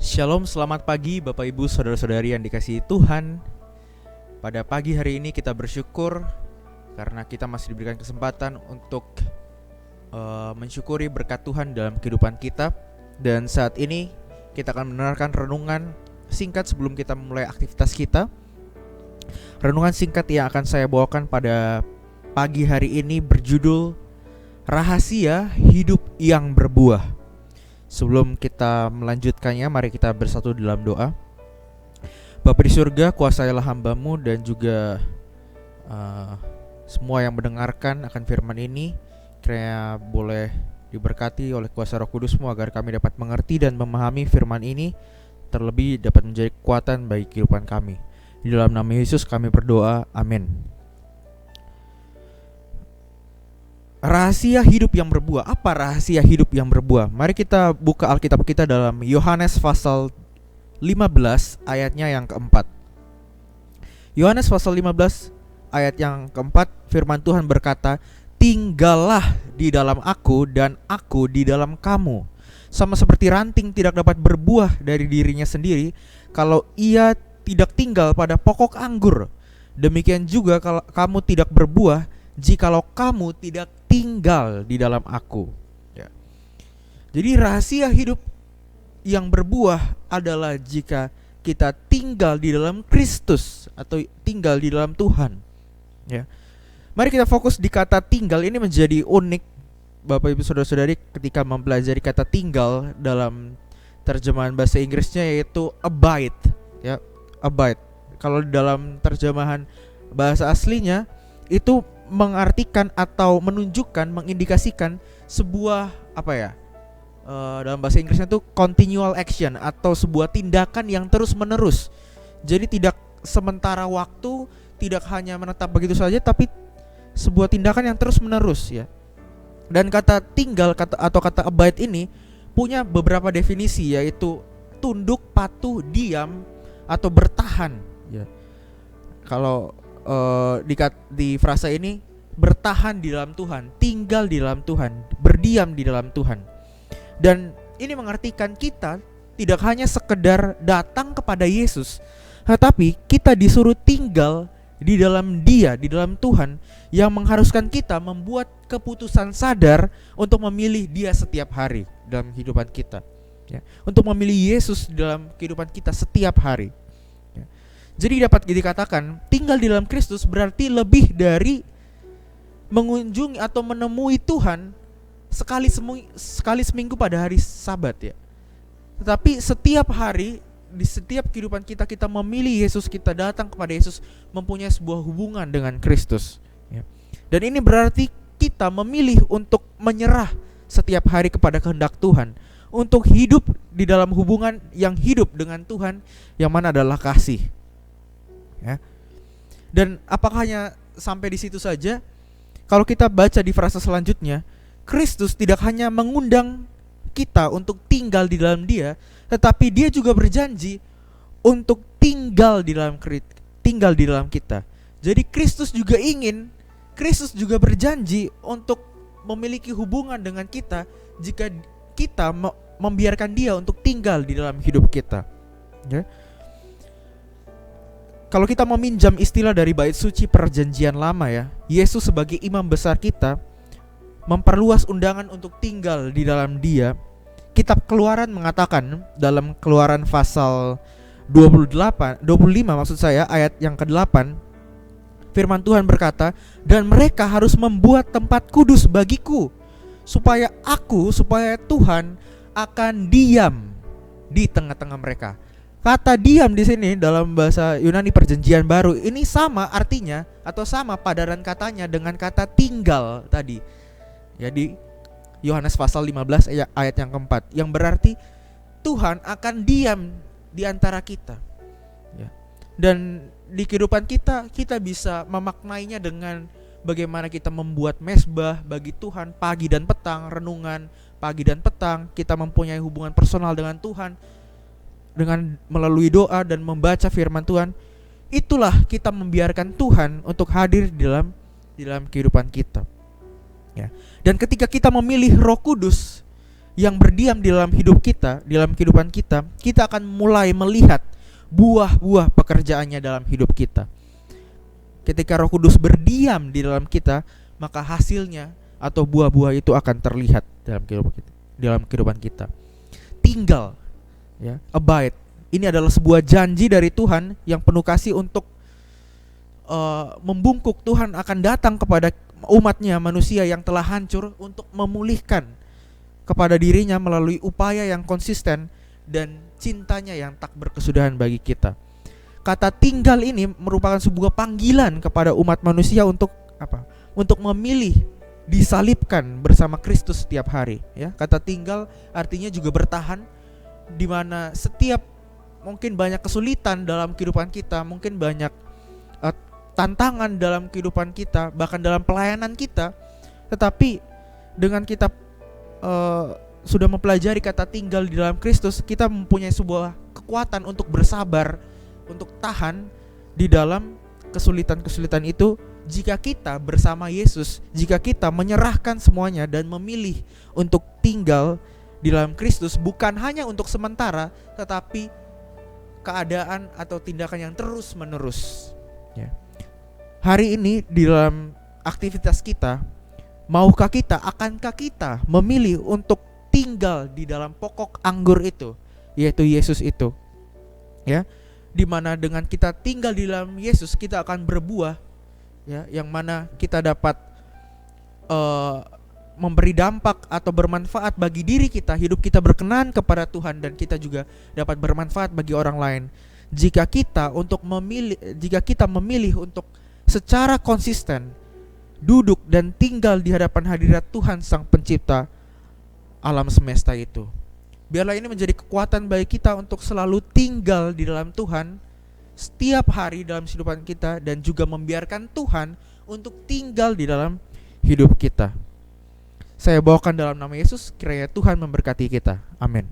Shalom, selamat pagi Bapak Ibu Saudara-saudari yang dikasihi Tuhan. Pada pagi hari ini kita bersyukur karena kita masih diberikan kesempatan untuk mensyukuri berkat Tuhan dalam kehidupan kita. Dan saat ini kita akan mendengarkan renungan singkat sebelum kita memulai aktivitas kita. Renungan singkat yang akan saya bawakan pada pagi hari ini berjudul Rahasia Hidup yang Berbuah. Sebelum kita melanjutkannya, mari kita bersatu dalam doa. Bapa di surga, kuasailah hamba-Mu dan juga semua yang mendengarkan akan firman ini. Kiranya boleh diberkati oleh kuasa Roh Kudus-Mu agar kami dapat mengerti dan memahami firman ini, terlebih dapat menjadi kekuatan bagi kehidupan kami. Di dalam nama Yesus kami berdoa, amin. Rahasia hidup yang berbuah. Apa rahasia hidup yang berbuah? Mari kita buka Alkitab kita dalam Yohanes pasal 15 ayatnya yang keempat. Yohanes pasal 15 ayat yang keempat, firman Tuhan berkata, "Tinggallah di dalam aku dan aku di dalam kamu. Sama seperti ranting tidak dapat berbuah dari dirinya sendiri kalau ia tidak tinggal pada pokok anggur. Demikian juga kalau kamu tidak berbuah jikalau kamu tidak tinggal di dalam aku." Ya. Jadi rahasia hidup yang berbuah adalah jika kita tinggal di dalam Kristus atau tinggal di dalam Tuhan. Ya. Mari kita fokus di kata tinggal. Ini menjadi unik Bapak Ibu Saudara-saudari ketika mempelajari kata tinggal dalam terjemahan bahasa Inggrisnya, yaitu abide. Ya, abide. Kalau dalam terjemahan bahasa aslinya itu mengartikan atau menunjukkan, mengindikasikan sebuah dalam bahasa Inggrisnya itu continual action atau sebuah tindakan yang terus menerus. Jadi tidak sementara waktu, tidak hanya menetap begitu saja, tapi sebuah tindakan yang terus menerus, ya. Dan kata tinggal atau kata abide ini punya beberapa definisi, yaitu tunduk, patuh, diam, atau bertahan, ya. Kalau di frasa ini, bertahan di dalam Tuhan, tinggal di dalam Tuhan, berdiam di dalam Tuhan. Dan ini mengartikan kita tidak hanya sekedar datang kepada Yesus, tetapi kita disuruh tinggal di dalam Dia, di dalam Tuhan, yang mengharuskan kita membuat keputusan sadar untuk memilih Dia setiap hari dalam kehidupan kita, ya. Untuk memilih Yesus dalam kehidupan kita setiap hari. Jadi dapat dikatakan tinggal di dalam Kristus berarti lebih dari mengunjungi atau menemui Tuhan sekali seminggu pada hari Sabat, ya. Tetapi setiap hari, di setiap kehidupan kita, kita memilih Yesus, kita datang kepada Yesus, mempunyai sebuah hubungan dengan Kristus, ya. Dan ini berarti kita memilih untuk menyerah setiap hari kepada kehendak Tuhan, untuk hidup di dalam hubungan yang hidup dengan Tuhan, yang mana adalah kasih. Ya. Dan apakah hanya sampai di situ saja? Kalau kita baca di frasa selanjutnya, Kristus tidak hanya mengundang kita untuk tinggal di dalam Dia, tetapi Dia juga berjanji untuk tinggal di dalam kita. Jadi Kristus juga berjanji untuk memiliki hubungan dengan kita jika kita membiarkan Dia untuk tinggal di dalam hidup kita, ya. Kalau kita meminjam istilah dari bait suci perjanjian lama, ya, Yesus sebagai imam besar kita memperluas undangan untuk tinggal di dalam Dia. Kitab Keluaran mengatakan dalam Keluaran pasal 25 maksud saya, ayat yang ke-8, firman Tuhan berkata, "Dan mereka harus membuat tempat kudus bagiku, supaya Tuhan akan diam di tengah-tengah mereka." Kata diam di sini dalam bahasa Yunani Perjanjian Baru ini sama artinya atau sama padaran katanya dengan kata tinggal tadi. Jadi Yohanes pasal 15 ayat yang keempat, yang berarti Tuhan akan diam di antara kita, ya. Dan di kehidupan kita bisa memaknainya dengan bagaimana kita membuat mezbah bagi Tuhan pagi dan petang, renungan pagi dan petang, kita mempunyai hubungan personal dengan Tuhan dengan melalui doa dan membaca firman Tuhan. Itulah kita membiarkan Tuhan untuk hadir di dalam kehidupan kita, ya. Dan ketika kita memilih Roh Kudus yang berdiam di dalam hidup kita, di dalam kehidupan kita, kita akan mulai melihat buah-buah pekerjaannya dalam hidup kita. Ketika Roh Kudus berdiam di dalam kita, maka hasilnya atau buah-buah itu akan terlihat dalam kehidupan kita. Tinggal, ya, abide. Ini adalah sebuah janji dari Tuhan yang penuh kasih untuk membungkuk. Tuhan akan datang kepada umatnya, manusia yang telah hancur, untuk memulihkan kepada dirinya melalui upaya yang konsisten dan cintanya yang tak berkesudahan bagi kita. Kata tinggal ini merupakan sebuah panggilan kepada umat manusia untuk apa? Untuk memilih disalibkan bersama Kristus setiap hari, ya. Kata tinggal artinya juga bertahan, di mana setiap mungkin banyak kesulitan dalam kehidupan kita, mungkin banyak tantangan dalam kehidupan kita, bahkan dalam pelayanan kita, tetapi dengan kita sudah mempelajari kata tinggal di dalam Kristus, kita mempunyai sebuah kekuatan untuk bersabar, untuk tahan di dalam kesulitan-kesulitan itu. Jika kita bersama Yesus, jika kita menyerahkan semuanya dan memilih untuk tinggal di dalam Kristus, bukan hanya untuk sementara, tetapi keadaan atau tindakan yang terus menerus, ya. Hari ini di dalam aktivitas kita, maukah kita, akankah kita memilih untuk tinggal di dalam pokok anggur itu, yaitu Yesus itu, ya, dimana dengan kita tinggal di dalam Yesus, kita akan berbuah, ya, yang mana kita dapat memberi dampak atau bermanfaat bagi diri kita, hidup kita berkenan kepada Tuhan, dan kita juga dapat bermanfaat bagi orang lain. Jika kita memilih untuk secara konsisten duduk dan tinggal di hadapan hadirat Tuhan Sang Pencipta alam semesta itu. Biarlah ini menjadi kekuatan bagi kita untuk selalu tinggal di dalam Tuhan setiap hari dalam kehidupan kita, dan juga membiarkan Tuhan untuk tinggal di dalam hidup kita. Saya bawakan dalam nama Yesus, kiranya Tuhan memberkati kita. Amin.